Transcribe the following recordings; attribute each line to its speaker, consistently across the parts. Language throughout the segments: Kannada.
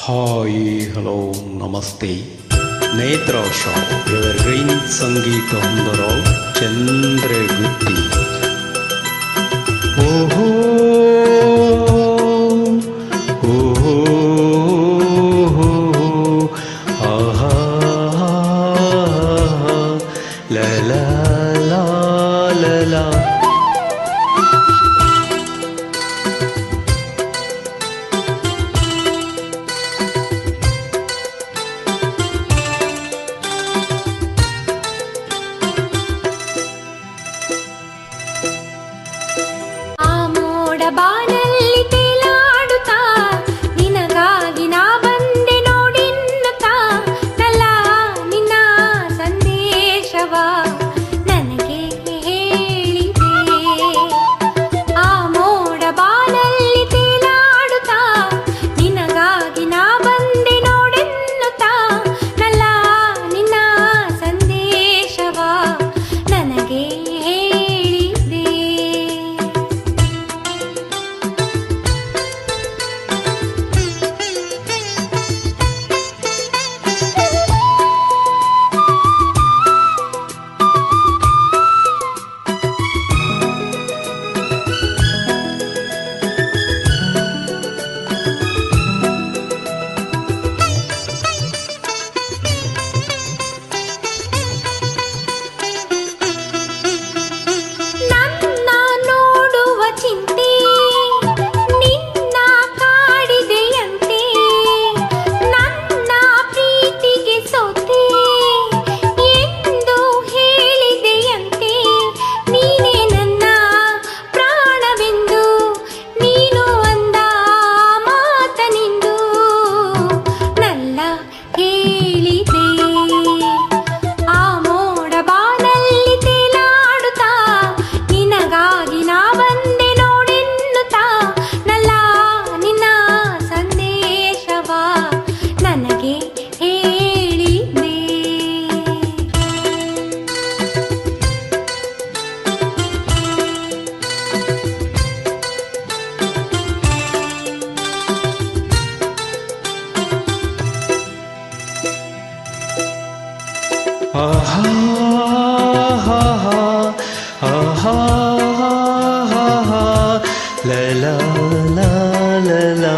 Speaker 1: ಹಾಯ್ ಹಲೋ ನಮಸ್ತೆ ನೇತ್ರಾಶ ಎವರ್ಗ್ರೀನ್ ಸಂಗೀತ ಹೊಂದರೋ ಚಂದ್ರಗುತ್ತಿ ಓಹೋ ಓಹೋ ಆಹಾ ಲಲಾ ಲಲಾ
Speaker 2: ಬಾನಲ್ಲಿ ತೇಲಾಡುತ್ತಾ ನಿನಗಾಗಿ ನಾ ಬಂದೆ ನೋಡಿನ್ನುತ್ತಾ ನಲ್ಲ ನಿನ್ನ ಸಂದೇಶವ ನನಗೆ ಹೇಳಿದೆ. ಆ ಮೋಡ ಬಾನಲ್ಲಿ ತೇಲಾಡುತ್ತಾ ನಿನಗಾಗಿ ನಾ ಬಂದೆ ನೋಡಿನ್ನುತ್ತಾ ನಲ್ಲ ನಿನ್ನ ಸಂದೇಶವ ನನಗೆ ಹೇಳಿದೆ.
Speaker 1: ಆಹಾ ಆಹಾ ಆಹಾ ಲಲಾ ಲಲಾ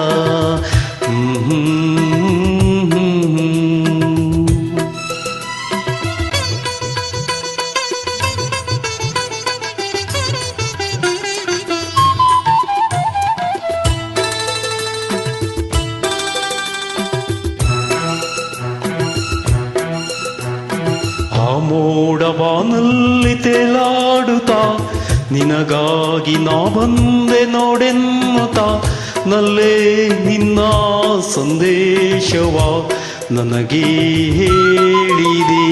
Speaker 1: ಮೋಡ ಬಾನಲ್ಲಿ ತೇಲಾಡುತ್ತಾ ನಿನಗಾಗಿ ನಾ ಬಂದೆ ನೋಡೆನ್ನುತ್ತಾ ನಲ್ಲೇ ನಿನ್ನ ಸಂದೇಶವ ನನಗೆ ಹೇಳಿದೆ.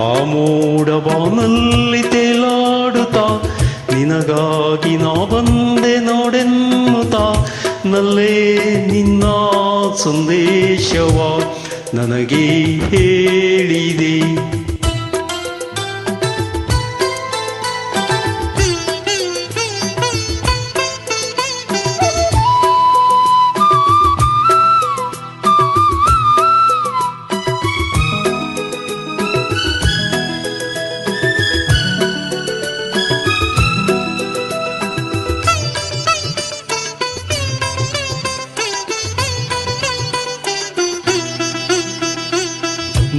Speaker 1: ಆ ಮೋಡ ಬಾನಲ್ಲಿ ತೇಲಾಡುತ್ತಾ ನಿನಗಾಗಿ ನಾ ಬಂದೆ ನೋಡೆನ್ನುತ್ತಾ ನಲ್ಲೇ ನಿನ್ನ ಸಂದೇಶವ ನನಗೆ ಹೇಳಿದೆ.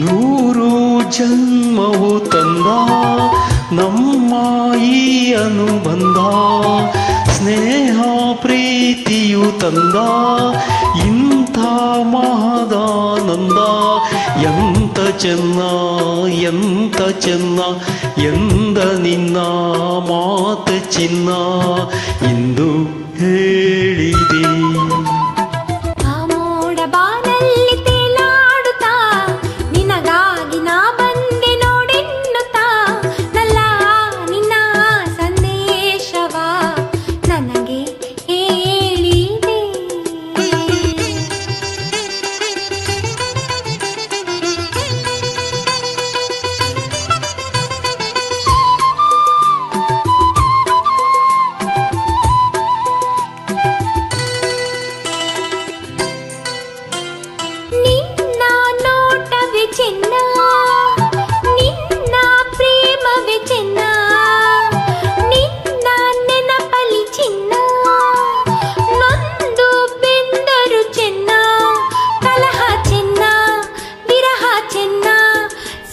Speaker 1: ನೂರು ಜನ್ಮವು ತಂದ ನಮ್ಮ ಈ ಅನುಬಂಧ, ಸ್ನೇಹ ಪ್ರೀತಿಯು ತಂದ ಇಂಥ ಮಹದಾನಂದ. ಎಂತ ಚೆನ್ನ ಎಂತ ಚೆನ್ನ ಎಂದ ನಿನ್ನ ಮಾತು ಚಿನ್ನ ಇಂದು ಹೇಳಿದೆ.
Speaker 2: ಚೆನ್ನ ನಿನ್ನ ಪ್ರೇಮವೇ ಚೆನ್ನ ನಿನ್ನ ನೆನಪಲಿ ಚಿನ್ನ ನೊಂದು ಬೆಂದರು ಚೆನ್ನ ಕಲಹ ಚೆನ್ನ ವಿರಹ ಚೆನ್ನ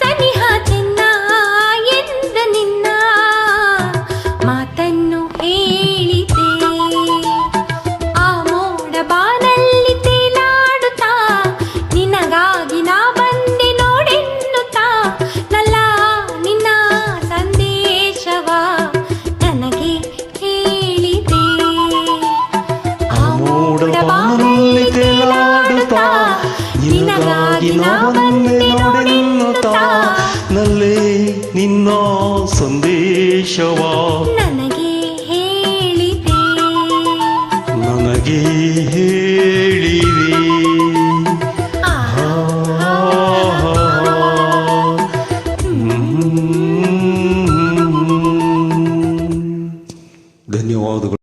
Speaker 2: ಸನಿಹ ಚೆನ್ನ ಎಂದ ನಿನ್ನ ಮಾತನ್ನು ಹೇಳಿದೆ ಆ ಮೋಡ ಬಾನಲ್ಲಿ ತೇಲಾಡುತ್ತಾ ನಿನಗಾಗಿ ನಾ ಬಂದೆ ನೋಡೆನ್ನುತ್ತಾ ನಲ್ಲ ನಿನ್ನ ಸಂದೇಶವ ನನಗೆ ಹೇಳಿದೆ
Speaker 1: ಆ ಮೋಡ ಬಾನಲ್ಲಿ ತೇಲಾಡುತ್ತಾ ನಿನಗಾಗಿ ನಾ ಬಂದೆ ನೋಡೆನ್ನುತ್ತಾ ನಲ್ಲೇ ನಿನ್ನ ಸಂದೇಶವ
Speaker 2: ನನಗೆ ಹೇಳಿದೆ
Speaker 1: ನನಗೆ ಹೇಳಿದೆ.
Speaker 2: ಆ
Speaker 1: ಧನ್ಯವಾದಗಳು.